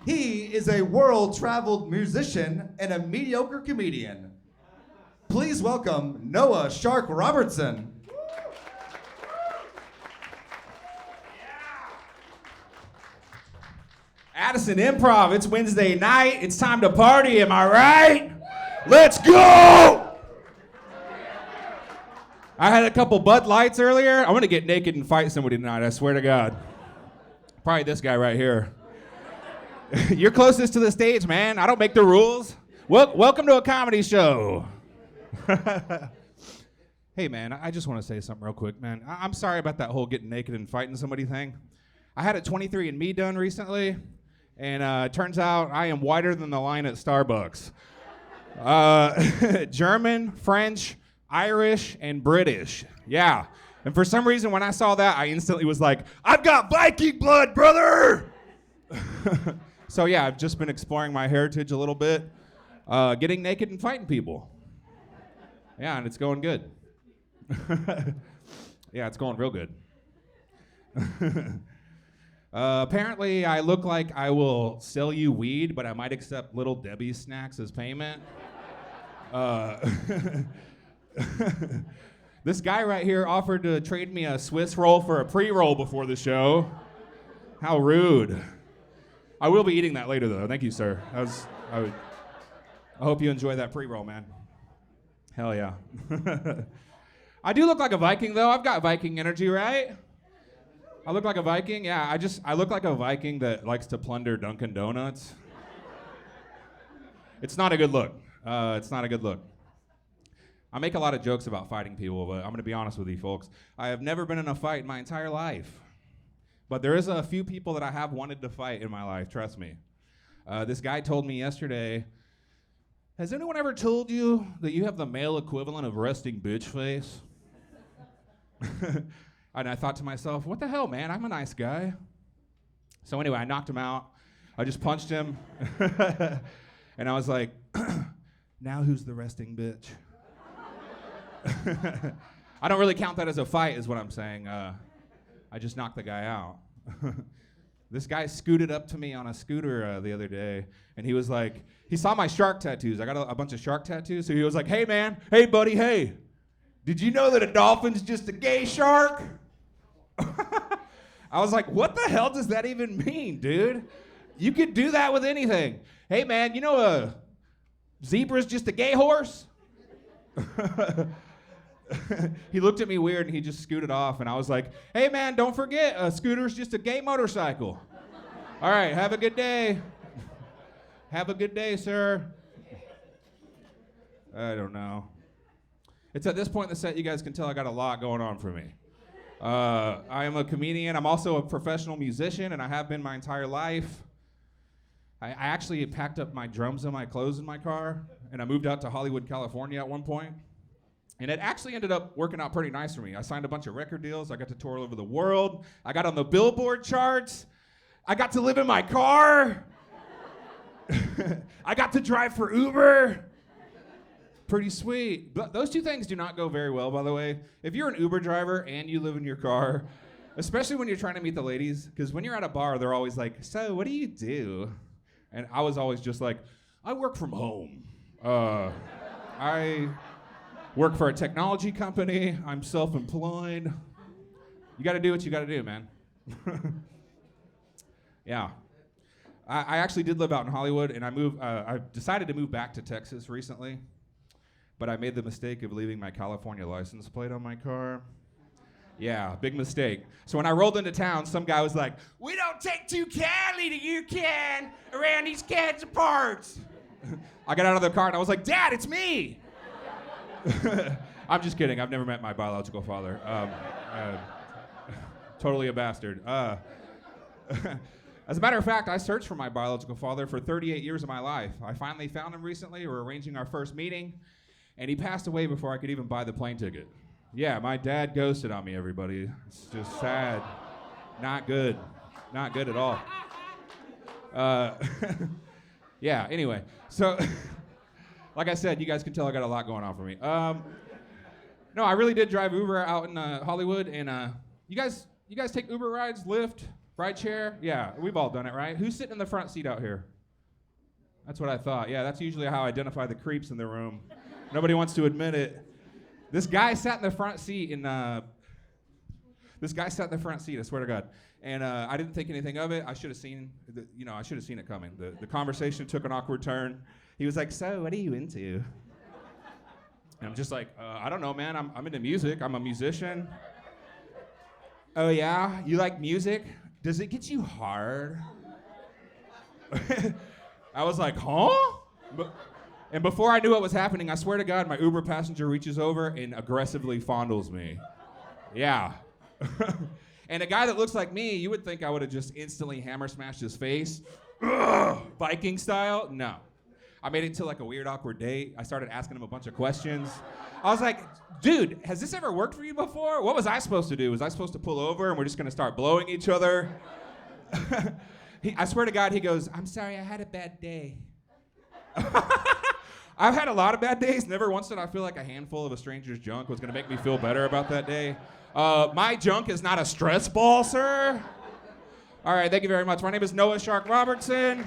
He is a world-traveled musician and a mediocre comedian. Please welcome Noah Shark Robertson. Addison Improv, it's Wednesday night. It's time to party, am I right? Let's go! I had a couple Bud Lights earlier. I'm gonna get naked and fight somebody tonight, I swear to God. Probably this guy right here. You're closest to the stage, man. I don't make the rules. Welcome to a comedy show. Hey, man, I just want to say something real quick, man. I'm sorry about that whole getting naked and fighting somebody thing. I had a 23andMe done recently, and it turns out I am whiter than the line at Starbucks. German, French, Irish, and British. Yeah. And for some reason, when I saw that, I instantly was like, I've got Viking blood, brother! So yeah, I've just been exploring my heritage a little bit, getting naked and fighting people. Yeah, and it's going good. Yeah, it's going real good. Apparently, I look like I will sell you weed, but I might accept Little Debbie's snacks as payment. This guy right here offered to trade me a Swiss roll for a pre-roll before the show. How rude. I will be eating that later, though. Thank you, sir. I hope you enjoy that pre-roll, man. Hell yeah. I do look like a Viking, though. I've got Viking energy, right? I look like a Viking? Yeah, I look like a Viking that likes to plunder Dunkin' Donuts. It's not a good look. It's not a good look. I make a lot of jokes about fighting people, but I'm going to be honest with you folks. I have never been in a fight in my entire life. But there is a few people that I have wanted to fight in my life, trust me. This guy told me yesterday, has anyone ever told you that you have the male equivalent of resting bitch face? And I thought to myself, what the hell, man? I'm a nice guy. So anyway, I knocked him out. I just punched him. And I was like, now who's the resting bitch? I don't really count that as a fight, is what I'm saying. I just knocked the guy out. This guy scooted up to me on a scooter the other day, and he was like, he saw my shark tattoos. I got a bunch of shark tattoos, so he was like, hey, man, hey, buddy, hey, did you know that a dolphin's just a gay shark? I was like, what the hell does that even mean, dude? You could do that with anything. Hey, man, you know a zebra's just a gay horse? He looked at me weird and he just scooted off, and I was like, hey man, don't forget, a scooter's just a gay motorcycle. All right, have a good day. Have a good day, sir. I don't know. It's at this point in the set you guys can tell I got a lot going on for me. I am a comedian. I'm also a professional musician, and I have been my entire life. I actually packed up my drums and my clothes in my car, and I moved out to Hollywood, California at one point. And it actually ended up working out pretty nice for me. I signed a bunch of record deals. I got to tour all over the world. I got on the Billboard charts. I got to live in my car. I got to drive for Uber. Pretty sweet. But those two things do not go very well, by the way. If you're an Uber driver and you live in your car, especially when you're trying to meet the ladies, because when you're at a bar, they're always like, so what do you do? And I was always just like, I work from home. I work for a technology company. I'm self-employed. You got to do what you got to do, man. Yeah. I actually did live out in Hollywood, and I decided to move back to Texas recently, but I made the mistake of leaving my California license plate on my car. Yeah, big mistake. So when I rolled into town, some guy was like, we don't take too kindly to you, Ken, around these cats and parts. I got out of the car, and I was like, Dad, it's me. I'm just kidding. I've never met my biological father. Totally a bastard. As a matter of fact, I searched for my biological father for 38 years of my life. I finally found him recently. We're arranging our first meeting, and he passed away before I could even buy the plane ticket. Yeah, my dad ghosted on me, everybody. It's just sad. Not good. Not good at all. Yeah, anyway. So, like I said, you guys can tell I got a lot going on for me. No, I really did drive Uber out in Hollywood, and you guys take Uber rides, Lyft? Right chair? Yeah, we've all done it, right? Who's sitting in the front seat out here? That's what I thought. Yeah, that's usually how I identify the creeps in the room. Nobody wants to admit it. This guy sat in the front seat I swear to God. And I didn't think anything of it. I should have seen it coming. The conversation took an awkward turn. He was like, "So, what are you into?" And I'm just like, "I don't know, man. I'm into music. I'm a musician." "Oh yeah? You like music? Does it get you hard?" I was like, "Huh?" And before I knew what was happening, I swear to God, my Uber passenger reaches over and aggressively fondles me. Yeah. And a guy that looks like me, you would think I would have just instantly hammer smashed his face. Viking style? No. I made it to like a weird, awkward date. I started asking him a bunch of questions. I was like, "Dude, has this ever worked for you before? What was I supposed to do? Was I supposed to pull over and we're just gonna start blowing each other?" I swear to God, he goes, "I'm sorry, I had a bad day." I've had a lot of bad days. Never once did I feel like a handful of a stranger's junk was gonna make me feel better about that day. My junk is not a stress ball, sir. All right, thank you very much. My name is Noah Shark Robertson.